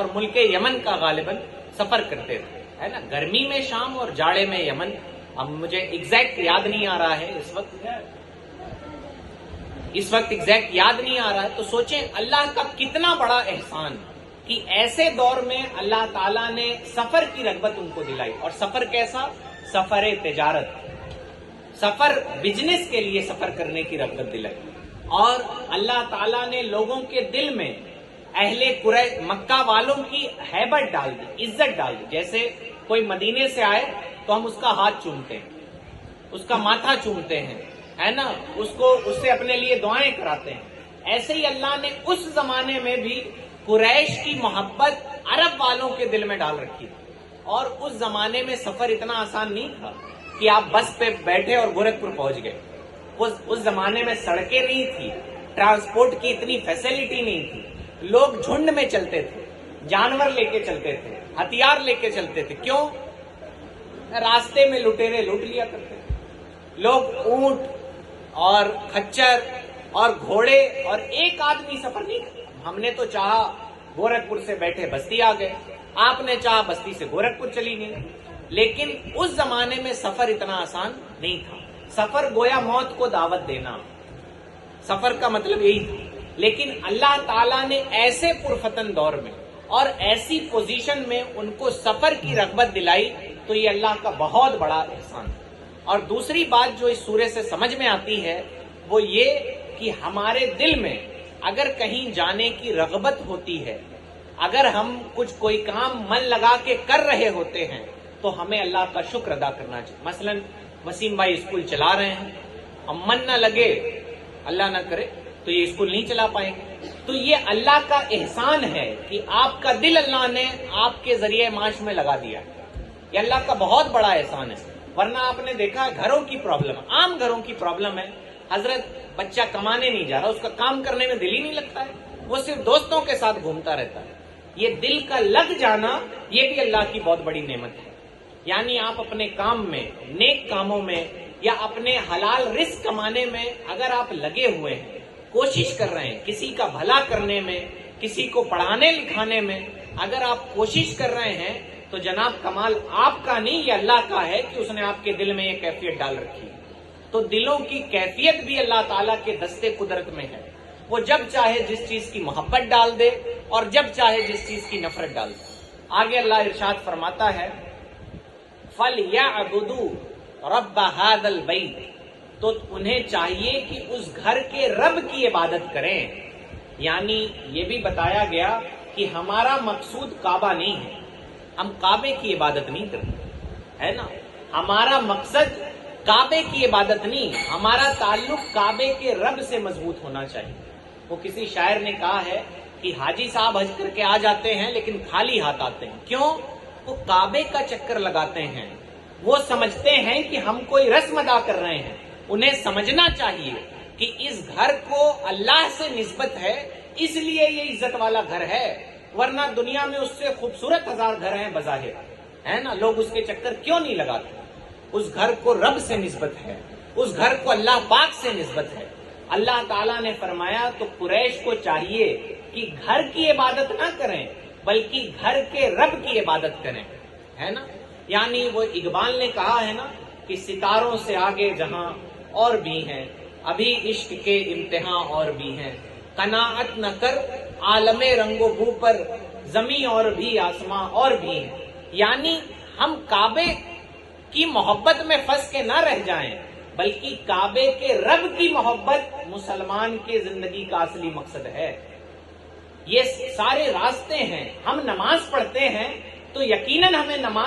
اور ملک یمن کا غالباً سفر کرتے تھے، ہے نا، گرمی میں شام اور جاڑے میں یمن. اب مجھے ایگزیکٹ یاد نہیں آ رہا ہے اس وقت ایگزیکٹ یاد نہیں آ رہا ہے. تو سوچیں اللہ کا کتنا بڑا احسان کہ ایسے دور میں اللہ تعالیٰ نے سفر کی رغبت ان کو دلائی. اور سفر کیسا؟ سفر تجارت، سفر بزنس کے لیے سفر کرنے کی رغبت دلائی. اور اللہ تعالیٰ نے لوگوں کے دل میں اہل قریش مکہ والوں کی ہیبت ڈال دی، عزت ڈال دی. جیسے کوئی مدینے سے آئے تو ہم اس کا ہاتھ چومتے ہیں، اس کا ماتھا چومتے ہیں، ہے نا، اس سے اپنے لیے دعائیں کراتے ہیں. ایسے ہی اللہ نے اس زمانے میں بھی قریش کی محبت عرب والوں کے دل میں ڈال رکھی تھی. اور اس زمانے میں سفر اتنا آسان نہیں تھا کہ آپ بس پہ بیٹھے اور گورکھپور پہنچ گئے. اس زمانے میں سڑکیں نہیں تھی، ٹرانسپورٹ کی اتنی فیسلٹی نہیں تھی. لوگ جھنڈ میں چلتے تھے، جانور لے کے چلتے تھے، ہتھیار لے کے چلتے تھے. کیوں؟ راستے میں لٹیرے لوٹ لیا کرتے تھے. لوگ اونٹ اور کھچر اور گھوڑے اور ایک آدمی سفر نہیں کرتا. ہم نے تو چاہا گورکھپور سے بیٹھے بستی آ گئے، آپ نے چاہا بستی سے گورکھپور چلی گئی. لیکن اس زمانے میں سفر اتنا آسان نہیں تھا. سفر گویا موت کو دعوت دینا، سفر کا مطلب یہی تھا. لیکن اللہ تعالیٰ نے ایسے پرفتن دور میں اور ایسی پوزیشن میں ان کو سفر کی رغبت دلائی، تو یہ اللہ کا بہت بڑا احسان. اور دوسری بات جو اس سورے سے سمجھ میں آتی ہے وہ یہ کہ ہمارے دل میں اگر کہیں جانے کی رغبت ہوتی ہے، اگر ہم کوئی کام من لگا کے کر رہے ہوتے ہیں، تو ہمیں اللہ کا شکر ادا کرنا چاہیے. مثلا وسیم بھائی اسکول چلا رہے ہیں، اب من نہ لگے، اللہ نہ کرے، تو یہ اسکول نہیں چلا پائیں گے. تو یہ اللہ کا احسان ہے کہ آپ کا دل اللہ نے آپ کے ذریعے معاش میں لگا دیا. یہ اللہ کا بہت بڑا احسان ہے. ورنہ آپ نے دیکھا گھروں کی پرابلم، عام گھروں کی پرابلم ہے، حضرت بچہ کمانے نہیں جا رہا، اس کا کام کرنے میں دل ہی نہیں لگتا ہے، وہ صرف دوستوں کے ساتھ گھومتا رہتا ہے. یہ دل کا لگ جانا یہ بھی اللہ کی بہت بڑی نعمت ہے. یعنی آپ اپنے کام میں، نیک کاموں میں، یا اپنے حلال رزق کمانے میں اگر آپ لگے ہوئے ہیں، کوشش کر رہے ہیں کسی کا بھلا کرنے میں، کسی کو پڑھانے لکھانے میں اگر آپ کوشش کر رہے ہیں، تو جناب کمال آپ کا نہیں، یہ اللہ کا ہے کہ اس نے آپ کے دل میں یہ کیفیت ڈال رکھی. تو دلوں کی کیفیت بھی اللہ تعالیٰ کے دستے قدرت میں ہے. وہ جب چاہے جس چیز کی محبت ڈال دے اور جب چاہے جس چیز کی نفرت ڈال دے. آگے اللہ ارشاد فرماتا ہے فَلْيَعْبُدُوا رَبَّ هَذَا الْبَيْتِ، تو انہیں چاہیے کہ اس گھر کے رب کی عبادت کریں. یعنی یہ بھی بتایا گیا کہ ہمارا مقصود کعبہ نہیں ہے، ہم کعبے کی عبادت نہیں کرتے، ہے نا. ہمارا مقصد کعبے کی عبادت نہیں، ہمارا تعلق کعبے کے رب سے مضبوط ہونا چاہیے. وہ کسی شاعر نے کہا ہے کہ حاجی صاحب حج کر کے آ جاتے ہیں لیکن خالی ہاتھ آتے ہیں. کیوں؟ وہ کعبے کا چکر لگاتے ہیں. وہ سمجھتے ہیں کہ ہم کوئی رسم ادا کر رہے ہیں. انہیں سمجھنا چاہیے کہ اس گھر کو اللہ سے نسبت ہے، اس لیے یہ عزت والا گھر ہے. ورنہ دنیا میں اس سے خوبصورت ہزار گھر ہیں بظاہر، ہے نا، لوگ اس کے چکر کیوں نہیں لگاتے؟ اس گھر کو رب سے نسبت ہے، اس گھر کو اللہ پاک سے نسبت ہے. اللہ تعالیٰ نے فرمایا تو قریش کو چاہیے کہ گھر کی عبادت نہ کریں بلکہ گھر کے رب کی عبادت کریں، ہے نا. یعنی وہ اقبال نے کہا ہے نا کہ ستاروں سے آگے جہاں اور بھی ہیں، ابھی عشق کے امتحان اور بھی ہیں، قناعت نہ کر عالم رنگ و بو پر، زمین اور بھی آسماں اور بھی ہیں. یعنی ہم کعبے کی محبت میں پھنس کے نہ رہ جائیں بلکہ کعبے کے رب کی محبت مسلمان کے زندگی کا اصلی مقصد ہے. یہ سارے راستے ہیں. ہم نماز پڑھتے ہیں تو یقیناً ہمیں نماز